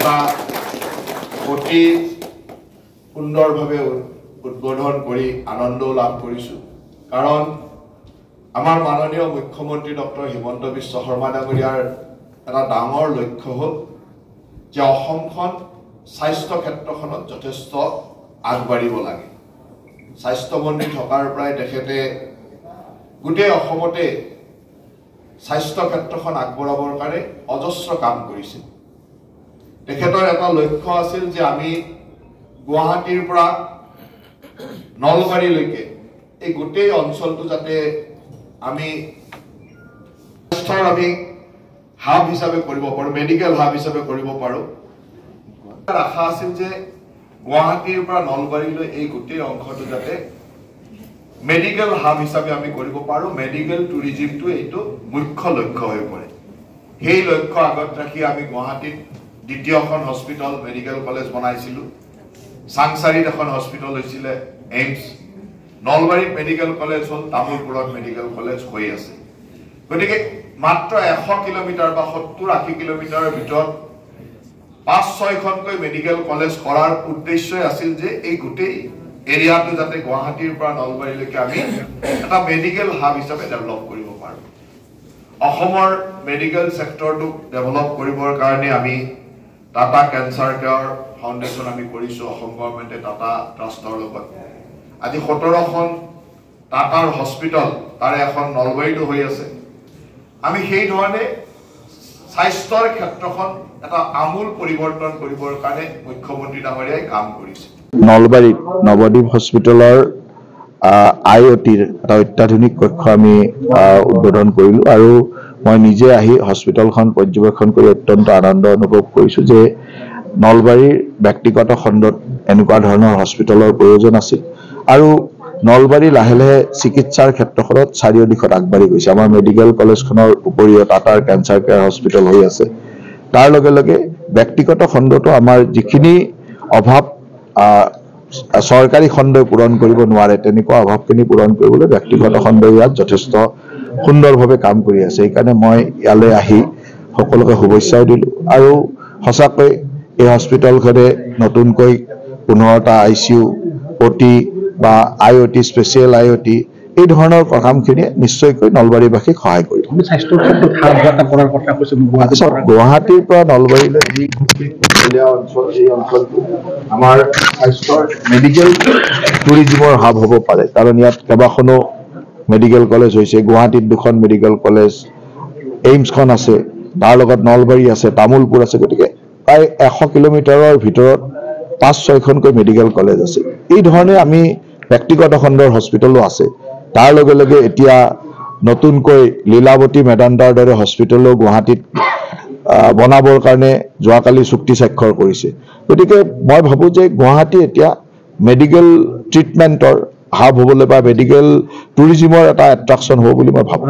এটা অতি সুন্দৰভাৱে উদ্বোধন কৰি আনন্দ লাভ কৰিছোঁ কাৰণ আমাৰ মাননীয় মুখ্যমন্ত্ৰী ডক্টৰ হিমন্ত বিশ্ব শৰ্মা ডাঙৰীয়াৰ এটা ডাঙৰ লক্ষ্য হ'ল যে অসমখন স্বাস্থ্য ক্ষেত্ৰখনত যথেষ্ট আগবাঢ়িব লাগে স্বাস্থ্যমন্ত্ৰী থকাৰ পৰাই তেখেতে গোটেই অসমতে স্বাস্থ্য ক্ষেত্ৰখন আগবঢ়াবৰ কাৰণে অজস্ৰ কাম কৰিছে তেখেতৰ এটা লক্ষ্য আছিল যে আমি গুৱাহাটীৰ পৰা নলবাৰীলৈকে এই গোটেই অঞ্চলটো যাতে আমি হাব হিচাপে কৰিব পাৰোঁ মেডিকেল হাব হিচাপে কৰিব পাৰোঁ আশা আছিল যে গুৱাহাটীৰ পৰা নলবাৰীলৈ এই গোটেই অংশটো যাতে মেডিকেল হাব হিচাপে আমি কৰিব পাৰোঁ মেডিকেল টুৰিজিমটো এইটো মুখ্য লক্ষ্য হৈ পৰে সেই লক্ষ্য আগত ৰাখি আমি গুৱাহাটীত দ্বিতীয়খন হস্পিটেল মেডিকেল কলেজ বনাইছিলোঁ চাংচাৰীত এখন হস্পিটেল হৈছিলে এইমছ নলবাৰীত মেডিকেল কলেজ হ'ল তামুলপুৰত মেডিকেল কলেজ হৈ আছে গতিকে মাত্ৰ 100 কিলোমিটাৰ বা 70-80 কিলোমিটাৰৰ ভিতৰত 5-6খনকৈ মেডিকেল কলেজ কৰাৰ উদ্দেশ্যই আছিল যে এই গোটেই এৰিয়াটো যাতে গুৱাহাটীৰ পৰা নলবাৰীলৈকে আমি এটা মেডিকেল হাব হিচাপে ডেভেলপ কৰিব পাৰোঁ অসমৰ মেডিকেল ছেক্টৰটোক ডেভেলপ কৰিবৰ কাৰণে আমি টাটা কেঞ্চাৰ কেয়াৰ ফাউণ্ডেশ্যন আমি কৰিছোঁ অসম গভৰ্ণমেণ্টে টাটা ট্ৰাষ্টৰ লগত আজি 17খন টাটাৰ হস্পিটেল তাৰে এখন নলবাৰীতো হৈ আছে আমি সেই ধৰণে স্বাস্থ্যৰ ক্ষেত্ৰখন এটা আমূল পৰিৱৰ্তন কৰিবৰ কাৰণে মুখ্যমন্ত্ৰী ডাঙৰীয়াই কাম কৰিছে নলবাৰীত নৱদ্বীপ হস্পিটেলৰ IoTৰ এটা অত্যাধুনিক কক্ষ আমি উদ্বোধন কৰিলোঁ আৰু মই নিজে আহি হস্পিটেলখন পৰ্যবেক্ষণ কৰি অত্যন্ত আনন্দ অনুভৱ কৰিছোঁ যে নলবাৰীৰ ব্যক্তিগত খণ্ডত এনেকুৱা ধৰণৰ হস্পিটেলৰ প্ৰয়োজন আছিল আৰু নলবাৰী লাহে লাহে চিকিৎসাৰ ক্ষেত্ৰখনত চাৰিও দিশত আগবাঢ়ি গৈছে আমাৰ মেডিকেল কলেজখনৰ উপৰিও টাটাৰ কেঞ্চাৰ কেয়াৰ হস্পিটেল হৈ আছে তাৰ লগে লগে ব্যক্তিগত খণ্ডতো আমাৰ যিখিনি অভাৱ চৰকাৰী খণ্ডই পূৰণ কৰিব নোৱাৰে তেনেকুৱা অভাৱখিনি পূৰণ কৰিবলৈ ব্যক্তিগত খণ্ডই ইয়াত যথেষ্ট সুন্দৰভাৱে কাম কৰি আছে সেইকাৰণে মই ইয়ালৈ আহি সকলোকে শুভেচ্ছাও দিলোঁ আৰু সঁচাকৈ এই হস্পিটেলখনে নতুনকৈ 15টা ICU OT বা IoT স্পেচিয়েল IoT এই ধৰণৰ কামখিনিয়ে নিশ্চয়কৈ নলবাৰীবাসীক সহায় কৰিব গুৱাহাটীৰ পৰা নলবাৰীলৈ এই অঞ্চল এই অঞ্চলটো আমাৰ স্বাস্থ্যৰ মেডিকেল টুৰিজিমৰ হাব হ'ব পাৰে কাৰণ ইয়াত কেইবাখনো মেডিকেল কলেজ হৈছে গুৱাহাটীত 2খন মেডিকেল কলেজ এইমছখন আছে তাৰ লগত নলবাৰী আছে তামুলপুৰ আছে গতিকে প্ৰায় 100 কিলোমিটাৰৰ ভিতৰত 5-6খনকৈ মেডিকেল কলেজ আছে এই ধৰণে আমি ব্যক্তিগত খণ্ডৰ হস্পিটেলো আছে তাৰ লগে লগে এতিয়া নতুনকৈ লীলাৱতী মেদান্তাৰ দৰে হস্পিটেলো গুৱাহাটীত বনাবৰ কাৰণে যোৱাকালি চুক্তি স্বাক্ষৰ কৰিছে গতিকে মই ভাবোঁ যে গুৱাহাটী এতিয়া মেডিকেল ট্ৰিটমেণ্টৰ হাব হ'বলৈ বা মেডিকেল টুৰিজিমৰ এটা এট্ৰাকশ্যন হ'ব বুলি মই ভাবোঁ